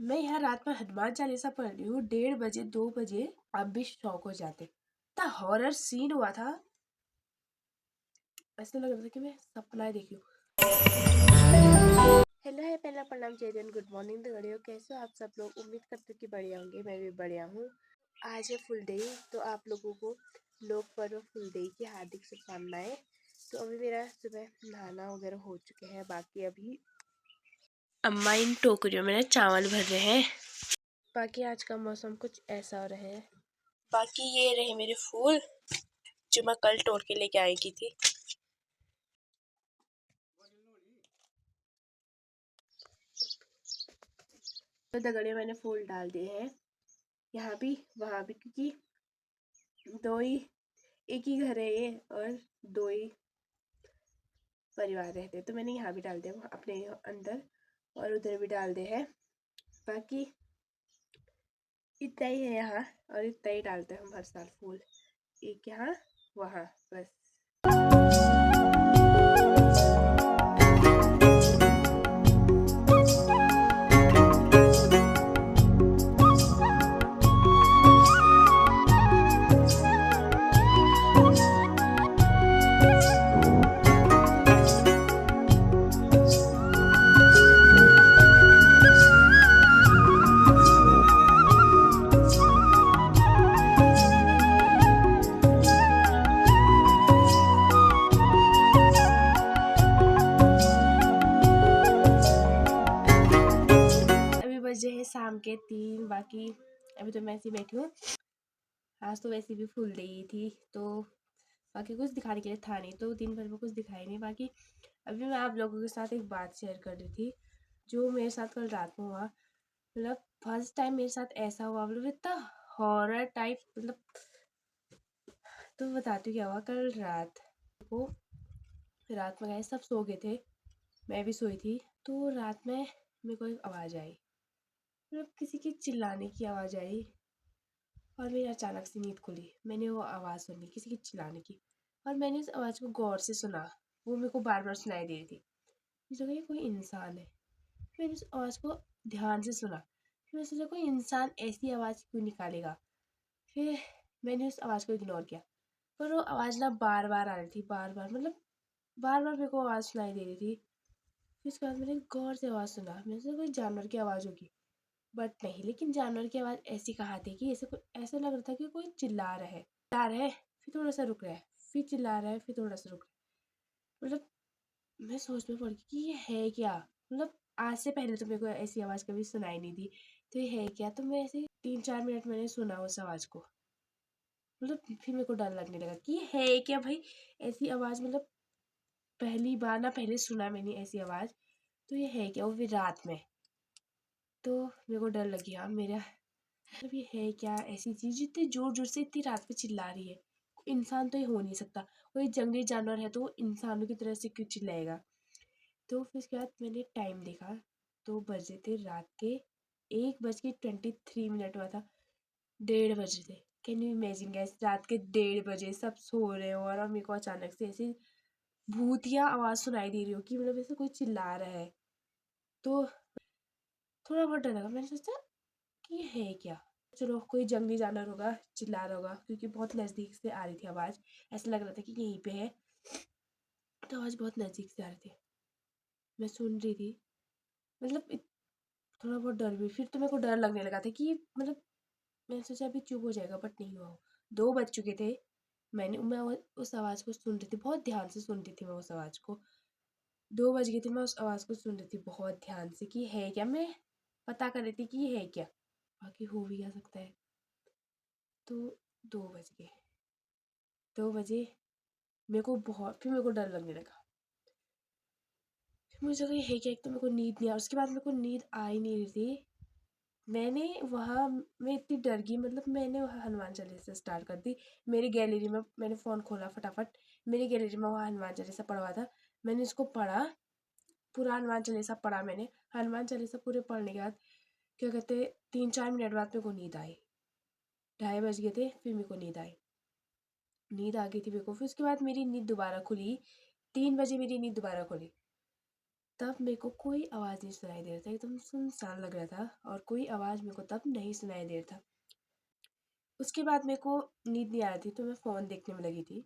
मैं यहाँ रात में हनुमान चालीसा पढ़ रही हूँ, 1:30 बजे 2 बजे आप भी शौक हो जाते। इतना हॉरर सीन हुआ था, ऐसा लग रहा था कि मैं सपना देख रही हूँ। हेलो है, पहला प्रणाम, जय जन, गुड मॉर्निंग दगड़ियों, कैसे हो आप सब लोग। उम्मीद करते हो कि बढ़िया होंगे, मैं भी बढ़िया हूँ। आज है फुल डे, तो आप लोगों को लोक पर्व फुल डे की हार्दिक शुभकामनाएं। तो अभी मेरा सुबह नहाना वगैरह हो चुके हैं, बाकी अभी अम्मा इन टोकरियों में ना चावल भर रहे हैं। बाकी आज का मौसम कुछ ऐसा हो रहा है। बाकी ये रहे मेरे फूल जो मैं कल तोड़ के लेके आई की थी। तो दगड़े मैंने फूल डाल दिए हैं यहाँ भी वहाँ भी, क्योंकि दो ही, एक ही घर है ये और दो ही परिवार रहते हैं, तो मैंने यहाँ भी डाल दिया अपने अंदर और उधर भी डाल दिए हैं। बाकी इतना ही है यहाँ, और इतना ही डालते हैं हम हर साल फूल, एक यहाँ वहाँ, बस। बजे है शाम के 3। बाकी अभी तो मैं ऐसी बैठी हूँ, आज तो वैसे भी फुल डे थी, तो बाकी कुछ दिखाने के लिए था नहीं, तो दिन भर में कुछ दिखाई नहीं। बाकी अभी मैं आप लोगों के साथ एक बात शेयर कर रही थी जो मेरे साथ कल रात में हुआ। मतलब फर्स्ट टाइम मेरे साथ ऐसा हुआ, मतलब इतना हॉरर टाइप, मतलब तो बताती हूँ क्या हुआ। कल रात को, रात में गए सब सो गए थे, मैं भी सोई थी, तो रात में मेरे को एक आवाज़ आई, मतलब किसी की चिल्लाने की आवाज़ आई, और मेरी अचानक से नींद खुली। मैंने वो आवाज़ सुनी किसी की चिल्लाने की, और मैंने उस आवाज़ को गौर से सुना, वो मेरे को बार बार सुनाई दे रही थी। मुझे लगा ये कोई इंसान है। मैंने उस आवाज़ को ध्यान से सुना, फिर मैं सोचा कोई इंसान ऐसी आवाज़ क्यों निकालेगा। फिर मैंने उस आवाज़ को इग्नोर किया, पर वो आवाज़ ना बार बार आ रही थी, बार बार, मतलब बार बार मेरे को आवाज़ सुनाई दे रही थी। फिर उसके बाद मैंने गौर से आवाज़ सुना, मैंने सोचा कोई जानवर की आवाज़ होगी, बट नहीं। लेकिन जानवर की आवाज़ ऐसी कहाँ थी कि ऐसा लग रहा था कि कोई चिल्ला रहा है, फिर थोड़ा सा रुक रहा है, फिर चिल्ला रहा है, फिर थोड़ा सा रुक रहा है। मतलब मैं सोच में पड़ गई कि ये है क्या। मतलब आज से पहले तो मेरे को ऐसी आवाज़ कभी सुनाई नहीं थी, तो ये है क्या। तो मैं ऐसे 3-4 मिनट मैंने सुना उस आवाज़ को, मतलब फिर मेरे को डर लगने लगा कि ये है क्या भाई, ऐसी आवाज़। मतलब पहली बार ना, पहले सुना मैंने ऐसी आवाज़, तो ये है क्या, वो भी रात में। तो मेरे को डर लग गया मेरा, मतलब ये है क्या ऐसी चीज़ इतनी जोर जोर से इतनी रात में चिल्ला रही है। इंसान तो ये हो नहीं सकता, कोई जंगली जानवर है तो वो इंसानों की तरह से क्यों चिल्लाएगा। तो फिर उसके बाद मैंने टाइम देखा, तो बजे थे रात के 1:23 हुआ था, 1:30 बजे थे। कैन यू इमेजिन गैस, रात के 1:30 बजे सब सो रहे हो और मेरे को अचानक से ऐसी भूतिया आवाज़ सुनाई दे रही हो कि मतलब ऐसे कोई चिल्ला रहा है। तो थोड़ा बहुत डर लगा, मैंने सोचा कि ये है क्या। चलो कोई जंगली जानवर होगा, चिल्ला रहा होगा, क्योंकि बहुत नज़दीक से आ रही थी आवाज़, ऐसा लग रहा था कि यहीं पे है, तो आवाज़ बहुत नज़दीक से आ रही थी, मैं सुन रही थी। मतलब थोड़ा बहुत डर भी, फिर तो मेरे को डर लगने लगा था कि मतलब मैंने सोचा अभी चुप हो जाएगा, बट नहीं हुआ। 2 बज चुके थे, मैं उस आवाज़ को सुन रही थी, बहुत ध्यान से सुन रही थी मैं उस आवाज़ को। 2 बज गए थे, मैं उस आवाज़ को सुन रही थी बहुत ध्यान से कि है क्या, मैं पता कर रही थी कि ये है क्या, बाकी हो भी क्या सकता है। तो 2 बज गए, 2 बजे फिर मेरे को डर लगने लगा। फिर मुझे लगा ये है क्या, एक तो मेरे को नींद नहीं आ, उसके बाद मेरे को नींद आ ही नहीं रही थी। मैंने वहाँ मैं इतनी डर गई, मतलब मैंने वहाँ हनुमान चालीसा स्टार्ट कर दी। मेरी गैलरी में मैंने फ़ोन खोला फटाफट, मेरी गैलरी में वहाँ हनुमान चालीसा पड़ा हुआ था, मैंने इसको पढ़ा, पूरा हनुमान चालीसा पढ़ा मैंने। हनुमान चालीसा पूरे पढ़ने के बाद क्या कहते, 3-4 मिनट बाद मेरे को नींद आई। 2:30 बज गए थे, फिर मेरे को नींद आई, नींद आ गई थी मेरे को। फिर उसके बाद मेरी नींद दोबारा खुली, 3 बजे मेरी नींद दोबारा खुली। तब मेरे को कोई आवाज़ नहीं सुनाई दे रहा था, एकदम सुनसान लग रहा था और कोई आवाज़ मेरे को तब नहीं सुनाई दे रहा था। उसके बाद मेरे को नींद नहीं आ रही थी तो मैं फ़ोन देखने में लगी थी।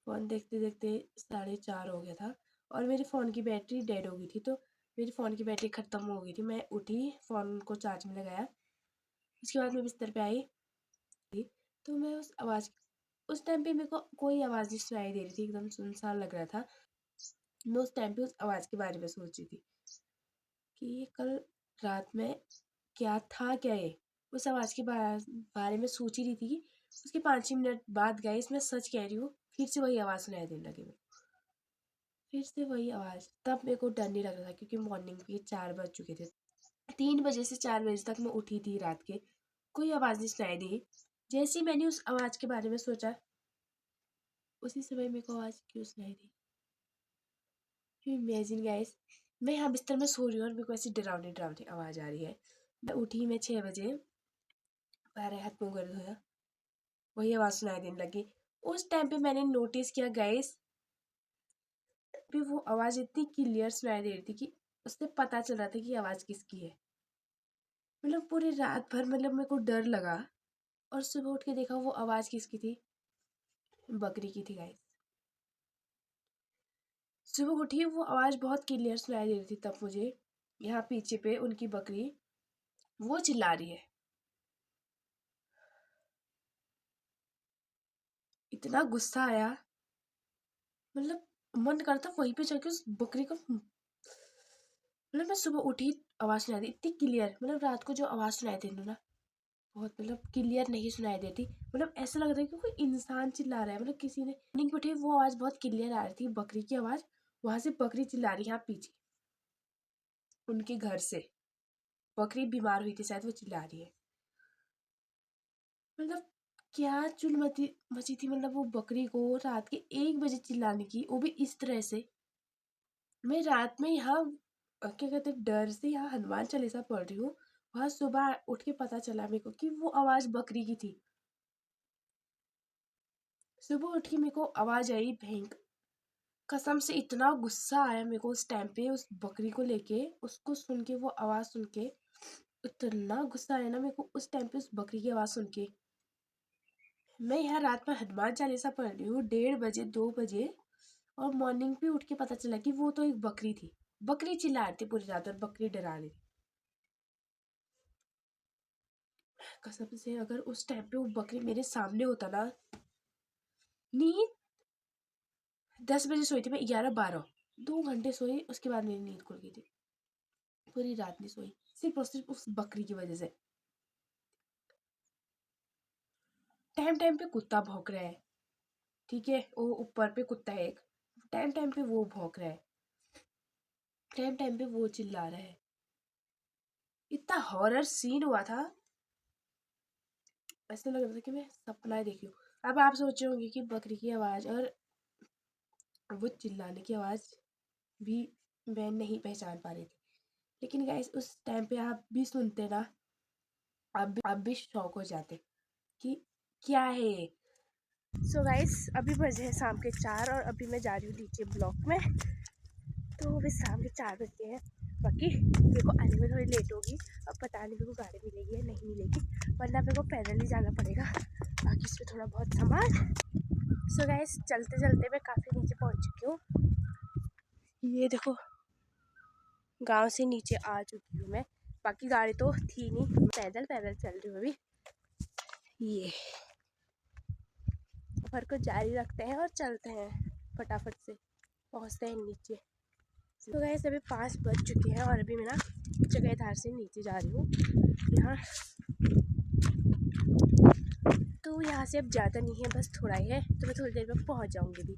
फ़ोन देखते देखते 4:30 हो गया था और मेरे फ़ोन की बैटरी डेड हो गई थी, तो मेरी फ़ोन की बैटरी ख़त्म हो गई थी। मैं उठी, फ़ोन को चार्ज में लगाया, उसके बाद मैं बिस्तर पे आई, तो मैं उस टाइम पे मेरे को कोई आवाज़ नहीं सुनाई दे रही थी, एकदम सुनसान लग रहा था। मैं उस टाइम पे उस आवाज़ के बारे में सोच रही थी कि ये कल रात में क्या ये? उस आवाज़ के बारे में सोच ही रही थी कि उसके 5 ही मिनट बाद गाइस, मैं सच कह रही हूँ, फिर से वही आवाज़ सुनाई देने लगी मेरे को। फिर से वही आवाज़। तब मेरे को डर नहीं लग रहा था क्योंकि मॉर्निंग के 4 बज चुके थे। 3 बजे से 4 बजे तक मैं उठी थी रात के, कोई आवाज़ नहीं सुनाई दी। जैसे ही मैंने उस आवाज़ के बारे में सोचा, उसी समय मेरे को आवाज़ क्यों सुनाई दी? यू इमेजिन गाइस, मैं यहाँ बिस्तर में सो रही हूँ और मेरे को ऐसी डरावनी डरावनी आवाज़ आ रही है। मैं उठी, मैं 6 बजे, पैर हाथ मुँह कर धोया, वही आवाज़ सुनाई देने लगी। उस टाइम पे मैंने नोटिस किया गाइस, भी वो आवाज़ इतनी क्लियर सुनाई दे रही थी कि उससे पता चल रहा था कि आवाज़ किसकी है। मतलब पूरी रात भर मतलब मेरे को डर लगा और सुबह उठ के देखा वो आवाज़ किसकी थी? बकरी की थी गाइस। सुबह उठी, वो आवाज़ बहुत क्लियर सुनाई दे रही थी तब मुझे, यहाँ पीछे पे उनकी बकरी वो चिल्ला रही है। इतना गुस्सा आया, मतलब मन करता वहीं पे जाके उस बकरी को, मतलब मैं सुबह उठी, आवाज़ सुनाई दी इतनी क्लियर, मतलब रात को जो आवाज़ सुनाई देती ना, बहुत मतलब क्लियर नहीं सुनाई देती, मतलब ऐसा लग रहा है कि कोई इंसान चिल्ला रहा है, मतलब किसी ने मॉर्निंग पे उठी, वो आवाज़ बहुत क्लियर आ रही थी, बकरी की आवाज़, वहां से बकरी चिल्ला रही है यहाँ पीछे उनके घर से। बकरी बीमार हुई थी शायद, वो चिल्ला रही है। मतलब क्या चुल मची मची थी, मतलब वो बकरी को रात के 1 बजे चिल्लाने की, वो भी इस तरह से। मैं रात में यहाँ क्या कहते डर से यहाँ हनुमान चालीसा पढ़ रही हूँ, वहां सुबह उठ के पता चला मेरे को कि वो आवाज बकरी की थी। सुबह उठ के मेरे को आवाज आई भयंकर, कसम से इतना गुस्सा आया मेरे को उस टाइम पे उस बकरी को लेके, उसको सुन के, वो आवाज सुन के इतना गुस्सा आया ना मेरे को उस टाइम पे उस बकरी की आवाज सुन के। मैं यहाँ रात में हनुमान चालीसा पढ़ रही हूँ 1:30 बजे 2 बजे, और मॉर्निंग पे उठ के पता चला कि वो तो एक बकरी थी। बकरी चिल्ला रही थी पूरी रात और बकरी डरा रही थी। कसम से अगर उस टाइम पे वो बकरी मेरे सामने होता ना, नींद 10 बजे सोई थी मैं, 11-12 2 घंटे सोई, उसके बाद मेरी नींद खुल गई थी। पूरी रात नहीं सोई, सिर्फ और सिर्फ उस बकरी की वजह से। टाइम टाइम पे कुत्ता भौंक रहा है, ठीक है, वो ऊपर पे कुत्ता है एक, टाइम टाइम पे वो भौंक रहा है, टाइम टाइम पे वो चिल्ला रहा है। इतना हॉरर सीन हुआ था, ऐसा लग रहा था कि मैं सपना देख रही हूँ। अब आप सोच रहे होंगे कि बकरी की आवाज और वो चिल्लाने की आवाज भी मैं नहीं पहचान पा रही थी, लेकिन गाइस उस टाइम पे आप भी सुनते ना, आप भी शॉक हो जाते कि क्या है ये। सो गाइस अभी बजे हैं शाम के 4 और अभी मैं जा रही हूँ नीचे ब्लॉक में, तो अभी शाम के 4 बज गए हैं। बाकी मेरे को आने में थोड़ी लेट होगी, अब पता नहीं मेरे को गाड़ी मिलेगी या नहीं मिलेगी, वरना मेरे को पैदल ही जाना पड़ेगा, बाकी इसमें थोड़ा बहुत सामान। सो गाइस चलते चलते मैं काफ़ी नीचे पहुँच चुकी हूँ, ये देखो गांव से नीचे आ चुकी हूँ मैं। बाकी गाड़ी तो थी नहीं, पैदल पैदल चल रही हूँ अभी। ये सफर को जारी रखते हैं और चलते हैं, फटाफट से पहुँचते हैं नीचे। तो गाइस अभी 5 बज चुके हैं और अभी मैं ना जगहधार से नीचे जा रही हूँ यहाँ, तो यहाँ से अब ज़्यादा नहीं है, बस थोड़ा ही है, तो मैं थोड़ी देर में पहुँच जाऊँगी भी।